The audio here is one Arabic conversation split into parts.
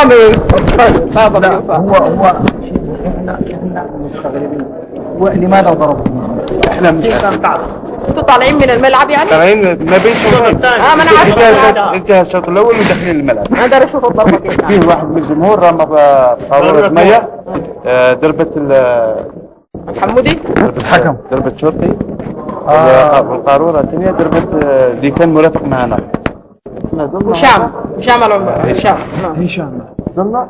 رامي. لا هو احنا مستغربين ولماذا ضربهم؟ احنا مش انتوا طالعين من الملعب يعني؟ طالعين ما بين شوطين. ما انا عارفه. انتهى الشوط الاول وداخلين الملعب. انا داري اشوف الضربه كيف. فيه واحد من الجمهور رمى قارورة مية ضربت حمودي؟ الحكم ضربت شرطي. والقارورة الثانية ضربت اللي كان مرافق معنا. هشام العمر. هشام ضلنا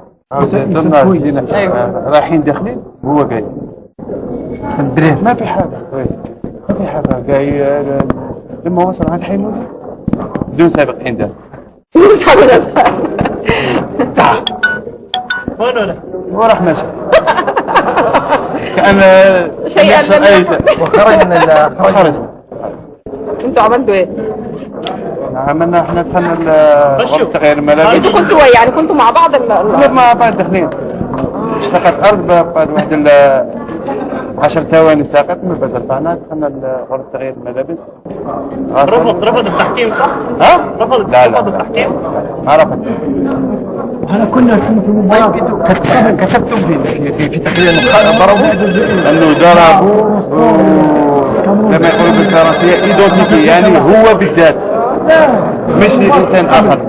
رايحين داخلين وهو جاي. البريد ما في حاجة. ما في حاجة جاي لما وصل عند حيمودي بدون سابق عنده. تعال. وراح ماشي. كأن يحصل أي شيء. وخرج من خرج. انتوا عملتوا ايه؟ عملنا احنا دخلنا غرفة تغيير الملابس. انتوا كنتوا ايه؟ يعني كنتوا مع بعض كنا مع بعض داخلين. سقط أرض بعد واحد 10 ثواني ساقط من بعد رفعنا دخلنا غرفة تغيير الملابس. رفض التحكيم صح؟ ها؟ رفض التحكيم؟ ما رفض. احنا كنا في المباراة كتبتم في تقرير ضربوا انه ضربوا كما يقولوا بالفرنسية ايدوتيكي يعني هو بالذات مش انسان اخر.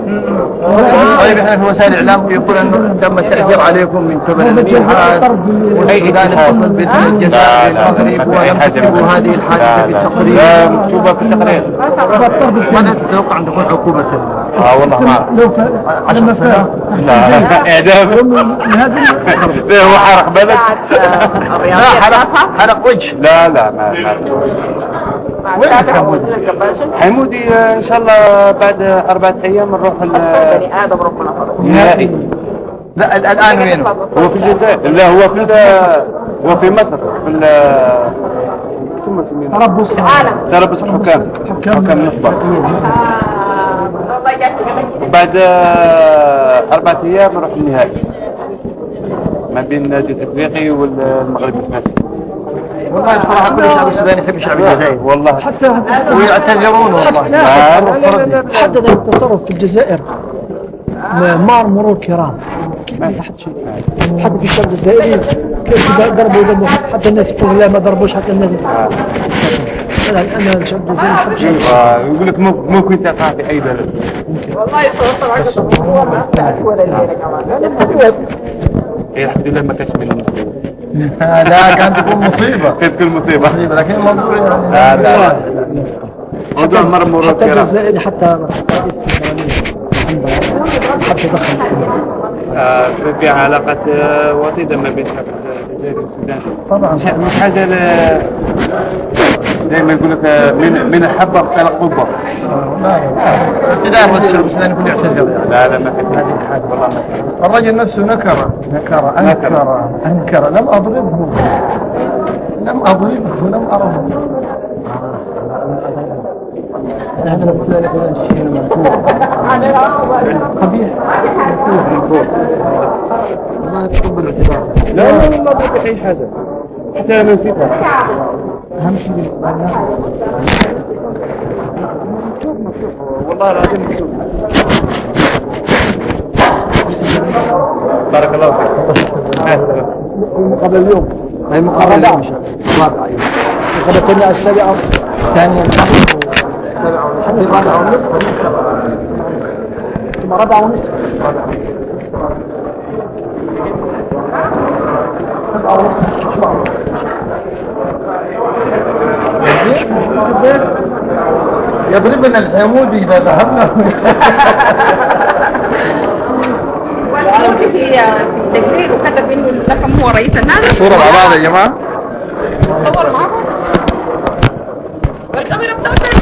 طيب احنا في وسائل الاعلام يقول انه تم التاثير عليكم من قبل الاتحاد والسودان الفصل بين الجزائر والمغرب ولم تكتبوا هذه الحادثه في التقرير. لا مكتوبه في التقرير. ماذا تتوقع ان تكون عقوبه؟ والله ما اعرف. 10 سنوات؟ لا اعدام. لا هو حرق بالك. لا حرق وجه. لا ما وين حيمودي ان شاء الله بعد 4 ايام نروح بني ادم ربنا فرج. نهائي. لا الان وين هو في الجزائر. لا هو في مصر في اسمه تربص حكام نخبة. بعد 4 ايام نروح النهائي ما بين النادي الافريقي والمغربي الفاسي. والله بصراحة كل شعب السوداني يحب شعب الجزائر والله حتى ويعتذرون والله. لا حتى التصرف في الجزائر مرور كرام ما في حد شيء. حتى في الشعب الجزائري كيف ضربوا حتى الناس يقولوا لا ما ضربوش حتى الناس. انا الشعب الجزائري يحب شيء. يقول لك ممكن تقع في اي بلد. والله يتوصل هو ما استعد ولا الليله كمان. الحمد لله ما كانش من المسلمين. لا كانت تكون مصيبة. كانت تكون مصيبة. لكن الموضوع يعني لا موضوع مرور حتى الجزائري حتى حتى دخل في علاقة وطيدة ما بين الجزائر والسودان. طبعا مش حاجة زي ما يقول لك من الحبة اختلق قبة. لا الشعب السوداني يكون يعتذر يعني. لا ما في هذه الحاجة والله ما في. الرجل نفسه أنكر لم أضربه لم أره. هذا السؤال يقول الشيء منكور قبيح منكور ما تقبل الاعتذار. لا ما في أي حاجة حتى أنا نسيتها. أهم شيء بالنسبة لنا والله العظيم مكتوب. بارك الله فيك. مع السلامة. مقابل اليوم هاي مقابلة اليوم إن شاء الله. الرابعة المقابلة الثانية على 7 أصل ثانيا 4:30 يضربنا الحمودي إذا ذهبنا. والحمودي في التقرير وكتب انه لكم هو رئيس النادي. صورة مع بعض يا جماعة. صور مع بعض. والكاميرا بتاعتك.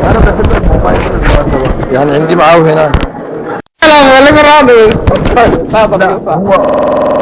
أنا بحب الموبايل بالمناسبة يعني عندي معاه هنا. السلام عليكم رامي. هو